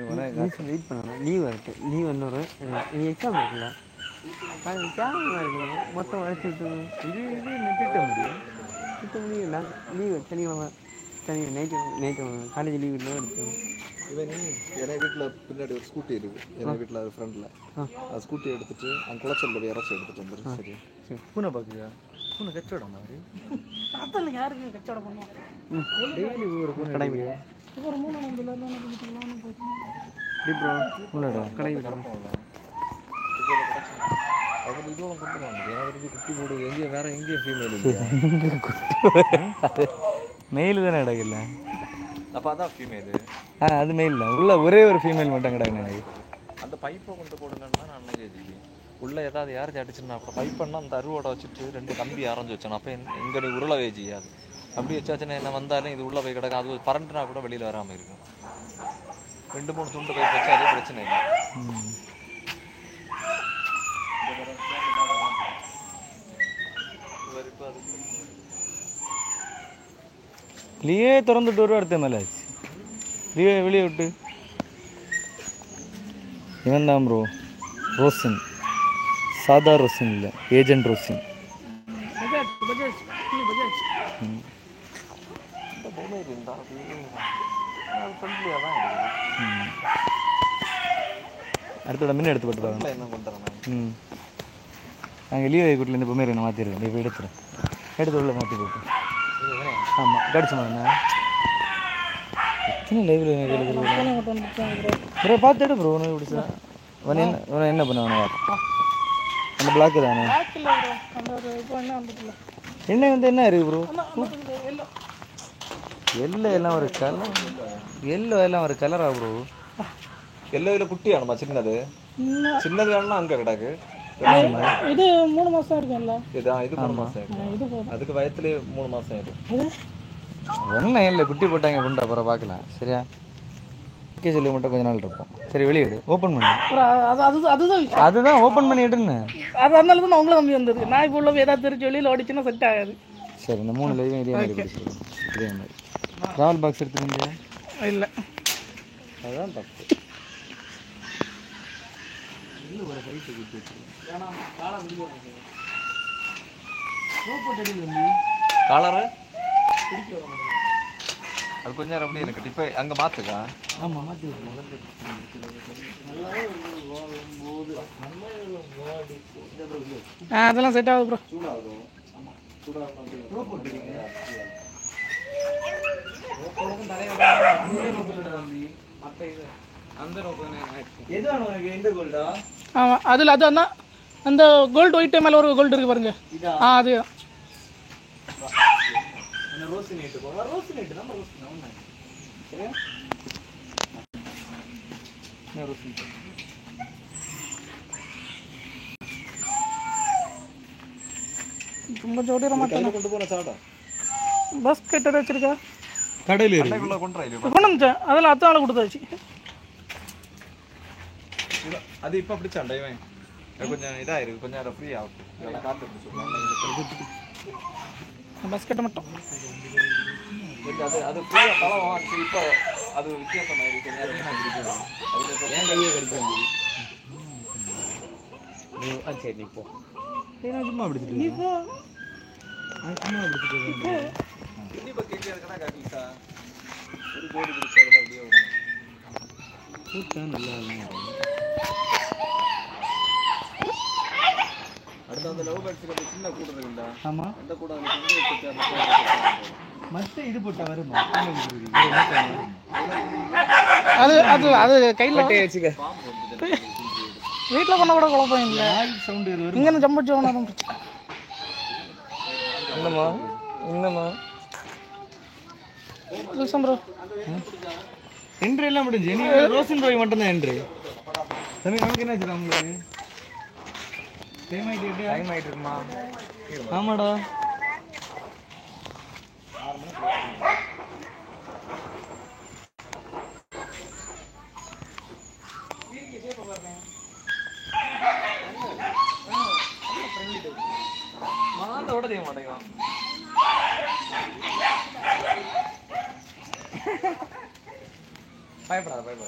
Wait பண்ணணும். Leave வரட்டு. Leave இன்னொரு எக்ஸாம் இருக்குல்ல, அது எக்ஸாம் இருக்குங்க. மொத்தம் வரைச்சிட்டு இது திட்ட முடியும். திட்ட முடியல. லீவு சனிக்கிழமை நைட்டு காலேஜ் லீவ் இல்லை எடுத்து இவன் நீ என் வீட்டில் பின்னாடி ஒரு ஸ்கூட்டி இருக்குது. என் வீட்டில் அது ஃப்ரெண்டில் அது ஸ்கூட்டி எடுத்துட்டு அங்கே குளச்சல்ல போய் இறச்சி எடுத்துட்டு வந்துடும். சரி சரி. பூனை பார்க்குறியா? பூனை கச்சோடம் மாதிரி தாத்தா யாருக்கு கச்சோடம் பண்ணுவோம்? டெய்லி ஒரு பூனை கடை கிடையாது. ஒரு 3 நம்பர்ல ப்ரோ உள்ளடா கடை விடலாம். அவர் இதுவும் கொண்டு வாங்க. ஏன்னா குட்டி போடு எங்கேயும் வேற எங்கேயும் ஃபீமேல் இல்லையா? மெயில் தானே கிடக்குல்ல. அப்போ அதான் ஃபீமேலு. அது மெயில் தான். உள்ள ஒரே ஒரு ஃபீமேல் மட்டும் கிடக்கு எனக்கு. அந்த பைப்பை கொண்டு போடுங்கன்னா நான் அன்னைக்கு உள்ளே ஏதாவது யாரும் அடிச்சுன்னா அப்புறம் பைப்பன்னா அந்த அருவோட வச்சுட்டு 2 கம்பி அரைஞ்சி வச்சேன். அப்போ எங்கே நீ உருளவே செய்யாது. அப்படி வச்சாச்சுன்னா என்ன வந்தாலும் இது உள்ளே போய் கிடக்கு. அது பரண்டுனா கூட வெளியில் வராமல் இருக்கும். 2-3 துண்டு பைப் வச்சா அதே பிரச்சனை இல்லை. லீவே திறந்துட்டு ஒரு அடுத்த மேலே ஆச்சு. லீவே வெளியே விட்டு இவன் தான் ப்ரோ ரோசின். சாதா ரோசின் இல்லை, ஏஜென்ட் ரோசின். அடுத்தோட முன்ன எடுத்து போட்டு என்ன பண்ணுறேன். நாங்கள் லீவ் கூட்டிலேருந்து பொம்மை என்ன மாற்றிருக்கோம். இப்போ எடுத்து உள்ள மாற்றி போட்டு. ஆமாம் கடிச்சோம். எத்தனை லைவ்ல ப்ரோ பார்த்து எடு ப்ரோ. உனக்கு பிடிச்சா என்ன பண்ணுவானு அந்த பிளாக்கு தானே. என்ன வந்து என்ன இருக்கு ப்ரோ? எல்லோ எல்லாம் ஒரு கலர். எல்லோ எல்லாம் ஒரு கலரா ப்ரோ? எல்லோ இதில் குட்டியானமா? சின்னது வேணும்னா அங்கே கிடக்கு. இது 3 மாசம் இருக்குல்ல. இது 3 மாசம் ஆயிடும். அதுக்கு வயத்துலேயே 3 மாசம் ஆயிடும். ஒன்றும் இல்லை, குட்டி போட்டாங்க கொண்டு அப்புறம் பார்க்கலாம். சரியா? ஓகே சொல்லி மட்டும் கொஞ்ச நாள் இருப்போம். சரி வெளியிடு, ஓப்பன் பண்ணு. அதுதான் ஓப்பன் பண்ணி எடுன்னு. அதனால தான் நான் உங்களை நம்பி வந்தது. நான் இப்போ உள்ள ஏதாவது தெரிஞ்சு வெளியில் ஓடிச்சுன்னா செட் ஆகாது. சரி இந்த 3 லைவும் இதே மாதிரி பிடிச்சிருக்கோம். இதே மாதிரி ராவல் பாக்ஸ் எடுத்துக்கிறியா? இல்லை அதுதான் தப்பு. காலரு அது கொஞ்சம் நேரம் அப்படியே எனக்கு இப்போ அங்கே மாற்றுக்கா. ஆமாம் மாற்றி. அதெல்லாம் செட் ஆகுது ப்ரோ. ஆமாம் அதில் அது அந்த கோல்டு ஒயிட் மேலே ஒரு கோல்டு இருக்கு பாருங்க. அது ரொம்ப ஜோடிற மாட்டேன். கொண்டு போன சாடா பஸ் கெட்ட வச்சிருக்கா கடையில் கொண்டு வந்துச்சேன். அதெல்லாம் அத்தால கொடுத்தாச்சு. அது இப்போ பிடிச்சாண்டா இவன் கொஞ்சம் இதாக இருக்குது. கொஞ்சம் நேரம் ஃப்ரீ ஆகும். காற்று பஸ் கட்ட மட்டும் அது ஃப்ரீயாக பழம். இப்போ அது வித்தியாசமாக இருக்குது. ஏன் கையை கடிக்க சரி நீ போ. சும்மா பிடிச்சிட்டு இப்போ கேட்கறதுக்கா காட்டிட்டா ஒரு கோடி பிடிச்சா அப்படியே விடணும். கூட்டம் நல்லா அடுத்து அந்த லவ் பேக்ஸுக்கு அந்த சின்ன கூட இருக்குல்ல. ஆமாம் அந்த கூட மற்ற இது போட்டால் வருமா? அது அது அது கையில் வச்சுக்க. வீட்டில் பண்ண கூட குழப்பம் இல்லை. சவுண்டு இங்கே ஜம்பச்சு வேணும். என்னம்மா என்னம்மா ப்ரோ என்ட்ரி எல்லாம் முடிஞ்சு. நீ ரோசின் ரோய் மட்டும்தான் என்ட்ரி. தம்பி நமக்கு என்ன வச்சுருக்கா உங்களுக்கு? டைம் ஆகிட்டு இருக்குமா? ஆமாடா. மாதோட செய்ய மாட்டேங்கிறான். பயப்படாத பயப்படாத.